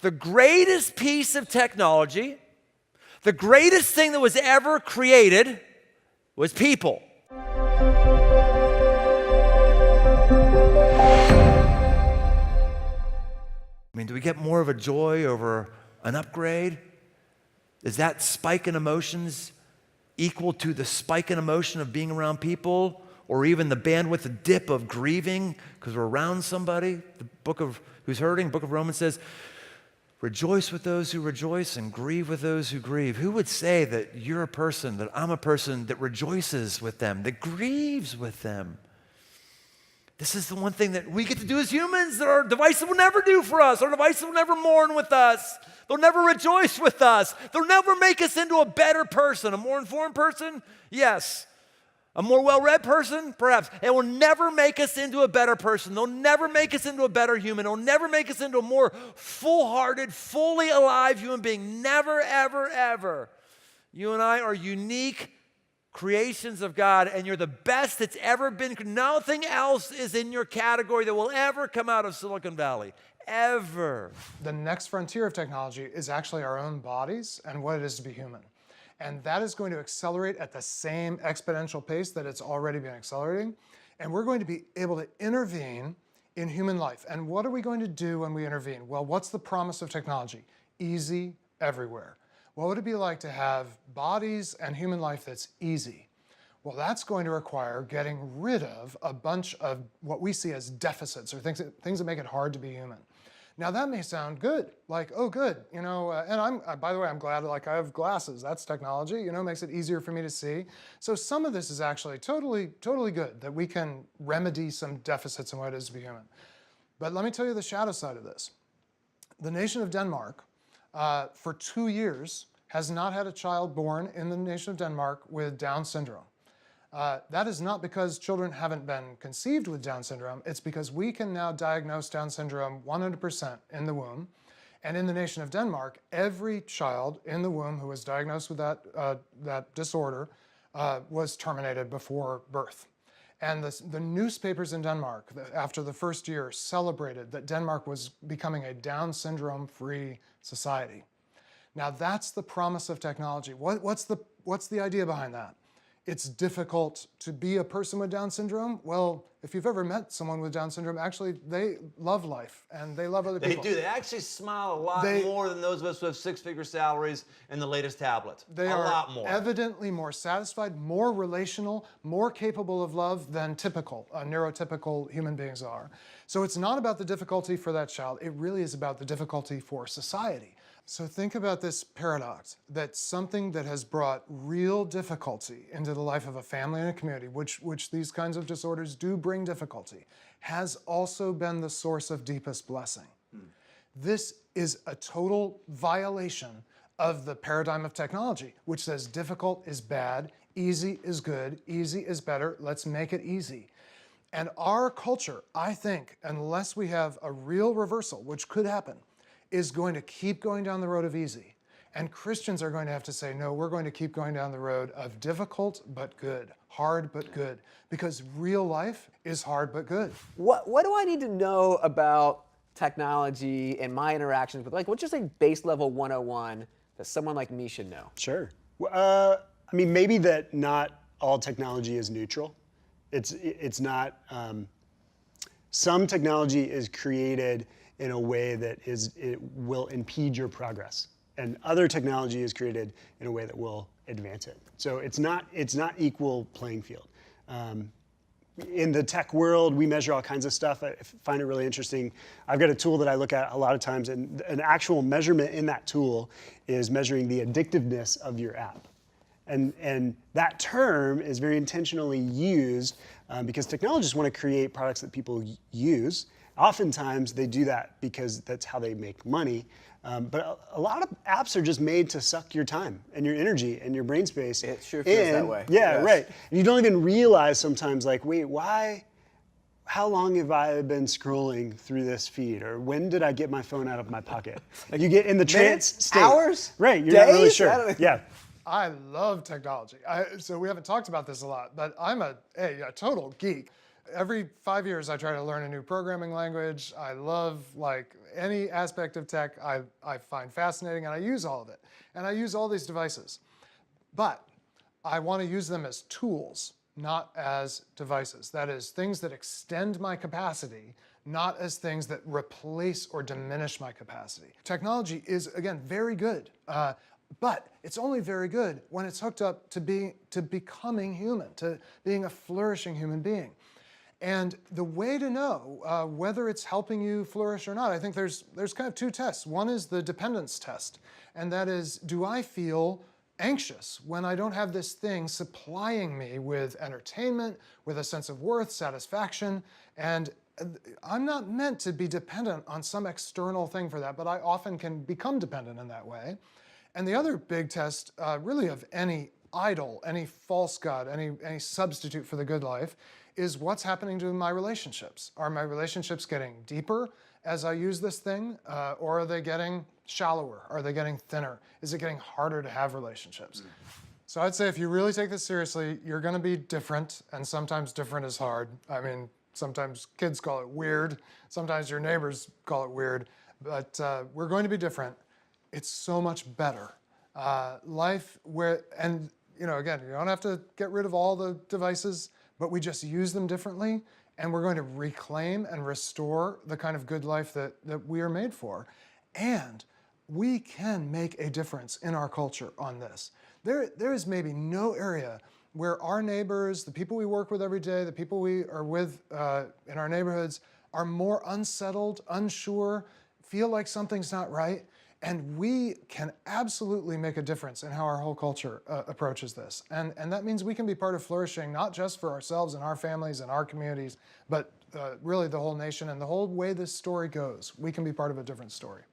the greatest piece of technology, the greatest thing that was ever created was people. I mean, do we get more of a joy over an upgrade? Is that spike in emotions equal to the spike in emotion of being around people, or even the bandwidth, the dip of grieving because we're around somebody? The book of who's hurting, book of Romans says, rejoice with those who rejoice and grieve with those who grieve. Who would say that you're a person, that I'm a person that rejoices with them, that grieves with them? This is the one thing that we get to do as humans that our devices will never do for us. Our devices will never mourn with us. They'll never rejoice with us. They'll never make us into a better person. A more informed person? Yes. A more well-read person? Perhaps. It will never make us into a better person. They'll never make us into a better human. They'll never make us into a more full-hearted, fully alive human being. Never, ever, ever. You and I are unique creations of God, and you're the best that's ever been. Nothing else is in your category that will ever come out of Silicon Valley. Ever. The next frontier of technology is actually our own bodies and what it is to be human. And that is going to accelerate at the same exponential pace that it's already been accelerating. And we're going to be able to intervene in human life. And what are we going to do when we intervene? Well, what's the promise of technology? Easy everywhere. What would it be like to have bodies and human life that's easy? Well, that's going to require getting rid of a bunch of what we see as deficits or things that make it hard to be human. Now that may sound good, like, oh good, you know, and by the way, I'm glad like I have glasses, that's technology, you know, makes it easier for me to see. So some of this is actually totally good, that we can remedy some deficits in what it is to be human. But let me tell you the shadow side of this. The nation of Denmark, for 2 years, has not had a child born in the nation of Denmark with Down syndrome. That is not because children haven't been conceived with Down syndrome. It's because we can now diagnose Down syndrome 100% in the womb. And in the nation of Denmark, every child in the womb who was diagnosed with that disorder was terminated before birth. And the newspapers in Denmark, after the first year, celebrated that Denmark was becoming a Down syndrome-free society. Now that's the promise of technology. What's the idea behind that? It's difficult to be a person with Down syndrome. Well, if you've ever met someone with Down syndrome, actually they love life and they love other people. They do. They actually smile a lot more than those of us who have six-figure salaries and the latest tablet. They are evidently more satisfied, more relational, more capable of love than typical, neurotypical human beings are. So it's not about the difficulty for that child. It really is about the difficulty for society. So think about this paradox, that something that has brought real difficulty into the life of a family and a community, which these kinds of disorders do bring difficulty, has also been the source of deepest blessing. This is a total violation of the paradigm of technology, which says difficult is bad, easy is good, easy is better, let's make it easy. And our culture, I think, unless we have a real reversal, which could happen, is going to keep going down the road of easy. And Christians are going to have to say, no, we're going to keep going down the road of difficult but good, hard but good, because real life is hard but good. What do I need to know about technology and my interactions with, like, what's just like base level 101 that someone like me should know? Sure. I mean, maybe that not all technology is neutral. It's not, some technology is created in a way that it will impede your progress, and other technology is created in a way that will advance it. So it's not equal playing field. In the tech world, we measure all kinds of stuff. I find it really interesting. I've got a tool that I look at a lot of times, and an actual measurement in that tool is measuring the addictiveness of your app. And that term is very intentionally used because technologists want to create products that people use. Oftentimes they do that because that's how they make money. But a lot of apps are just made to suck your time and your energy and your brain space. It sure feels that way. Yeah, yes. Right. And you don't even realize sometimes, like, wait, how long have I been scrolling through this feed? Or when did I get my phone out of my pocket? Like, you get in the trance state. Hours? Right, you're days? Not really sure. Yeah. I love technology. So we haven't talked about this a lot, but I'm a total geek. Every 5 years, I try to learn a new programming language. I love any aspect of tech I find fascinating, and I use all of it. And I use all these devices. But I want to use them as tools, not as devices. That is, things that extend my capacity, not as things that replace or diminish my capacity. Technology is, again, very good, but it's only very good when it's hooked up to becoming human, to being a flourishing human being. And the way to know whether it's helping you flourish or not, I think there's kind of two tests. One is the dependence test, and that is, do I feel anxious when I don't have this thing supplying me with entertainment, with a sense of worth, satisfaction, and I'm not meant to be dependent on some external thing for that, but I often can become dependent in that way. And the other big test, really, of any idol, any false god, any substitute for the good life, is what's happening to my relationships. Are my relationships getting deeper as I use this thing, or are they getting shallower? Are they getting thinner? Is it getting harder to have relationships? So I'd say if you really take this seriously, you're going to be different, and sometimes different is hard. I mean, sometimes kids call it weird. Sometimes your neighbors call it weird. But we're going to be different. It's so much better. Life where, and again, you don't have to get rid of all the devices, but we just use them differently, and we're going to reclaim and restore the kind of good life that we are made for. And we can make a difference in our culture on this. There is maybe no area where our neighbors, the people we work with every day, the people we are with in our neighborhoods, are more unsettled, unsure, feel like something's not right. And we can absolutely make a difference in how our whole culture approaches this. And that means we can be part of flourishing, not just for ourselves and our families and our communities, but really the whole nation and the whole way this story goes. We can be part of a different story.